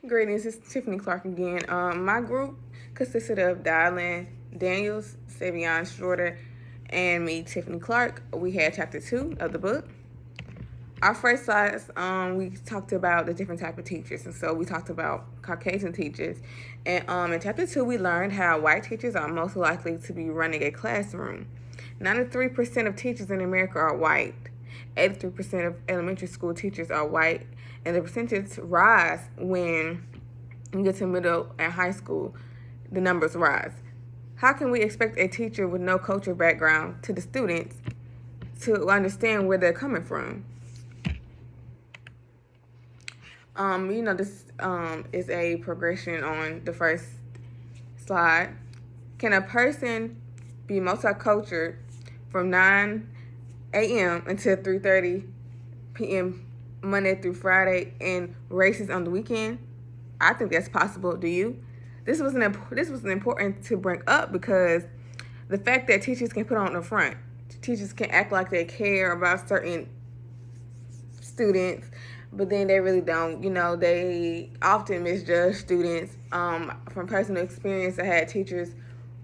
Greetings, it's Tiffany Clark again. My group consisted of Dylan Daniels, Savion Shorter, and me, Tiffany Clark. We had chapter 2 of the book. Our first class, we talked about the different type of teachers, and so we talked about Caucasian teachers. And in chapter 2, we learned how white teachers are most likely to be running a classroom. 93% of teachers in America are white. 83% of elementary school teachers are white, and the percentage rise when you get to middle and high school. The numbers rise. How can we expect a teacher with no culture background to the students to understand where they're coming from? This is a progression on the first slide. Can a person be multicultural from 9 a.m. until 3:30 p.m. Monday through Friday and racist on the weekend? I think that's possible. Do you? This was important to bring up because the fact that teachers can put on the front, teachers can act like they care about certain students, but then they really don't. They often misjudge students. From personal experience, I had teachers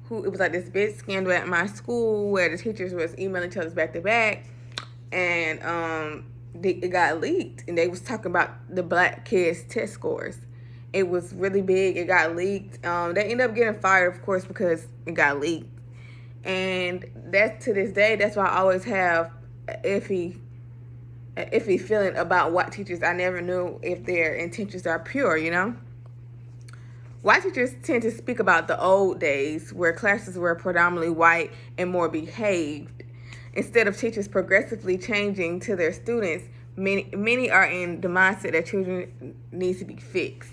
who, it was like this big scandal at my school where the teachers was emailing each other back to back, and it got leaked, and they was talking about the black kids' test scores. It was really big. It got leaked. They ended up getting fired, of course, because it got leaked. And that's, to this day, that's why I always have an iffy feeling about white teachers. I never knew if their intentions are pure, White teachers tend to speak about the old days where classes were predominantly white and more behaved. Instead of teachers progressively changing to their students, many are in the mindset that children need to be fixed.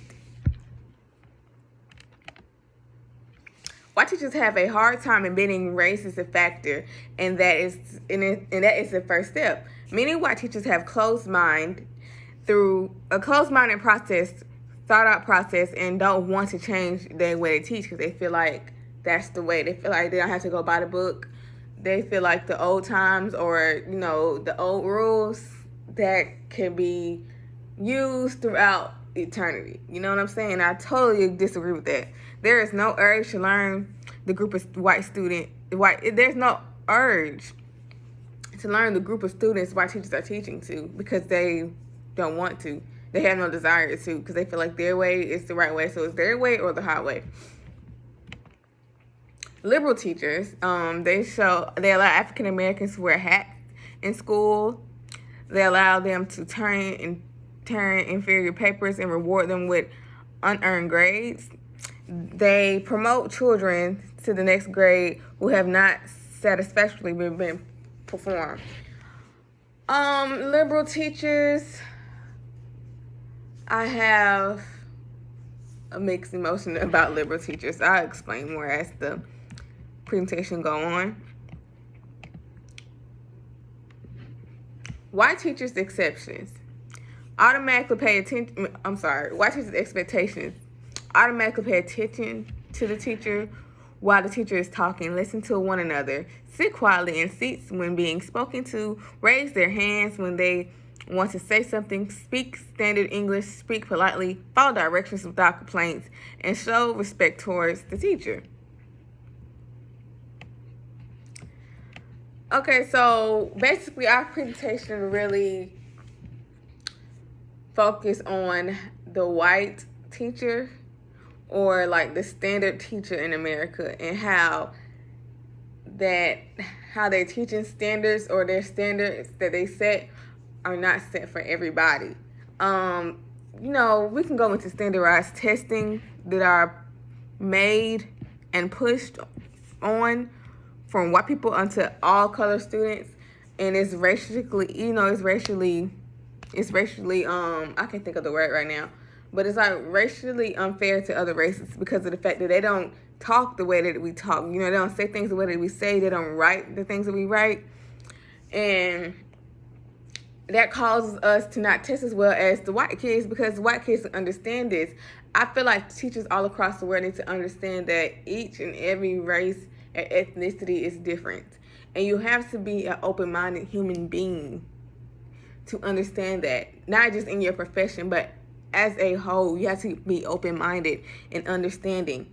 White teachers have a hard time admitting race is a factor, and that is the first step. Many white teachers have through a closed-minded thought out process, and don't want to change the way they teach because they feel like that's the way. They feel like they don't have to go by the book. They feel like the old times, or the old rules that can be used throughout eternity. You know what I'm saying? I totally disagree with that. There is no urge to learn the group of there's no urge to learn the group of students white teachers are teaching to, because they don't want to. They have no desire to, because they feel like their way is the right way. So it's their way or the highway. Liberal teachers, they allow African Americans to wear hats in school. They allow them to turn inferior papers and reward them with unearned grades. They promote children to the next grade who have not satisfactorily been performed. Liberal teachers, I have a mixed emotion about liberal teachers. I'll explain more as the presentation go on. White teachers' exceptions automatically pay attention. White teachers' expectations automatically pay attention to the teacher while the teacher is talking. Listen to one another. Sit quietly in seats when being spoken to. Raise their hands when they want to say something. Speak standard English. Speak politely. Follow directions without complaints. And show respect towards the teacher. Okay, so basically our presentation really focused on the white teacher, or like the standard teacher in America, and how their teaching standards, or their standards that they set, are not set for everybody. We can go into standardized testing that are made and pushed on from white people onto all color students, and it's racially I can't think of the word right now, but it's like racially unfair to other races because of the fact that they don't talk the way that we talk. They don't say things the way that we say. They don't write the things that we write, and that causes us to not test as well as the white kids, because white kids understand this. I feel like teachers all across the world need to understand that each and every race and ethnicity is different, and you have to be an open-minded human being to understand that, not just in your profession, but as a whole, you have to be open-minded and understanding.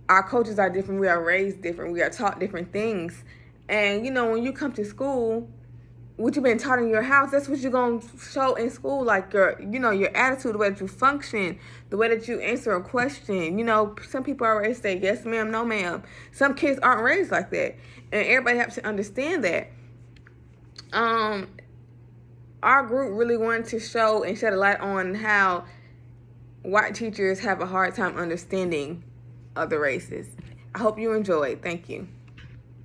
Our cultures are different. We are raised different. We are taught different things. And, when you come to school, what you've been taught in your house, that's what you're going to show in school. Like your attitude, the way that you function, the way that you answer a question. Some people are raised to say, yes, ma'am, no, ma'am. Some kids aren't raised like that. And everybody has to understand that. Our group really wanted to show and shed a light on how white teachers have a hard time understanding other races. I hope you enjoyed. Thank you.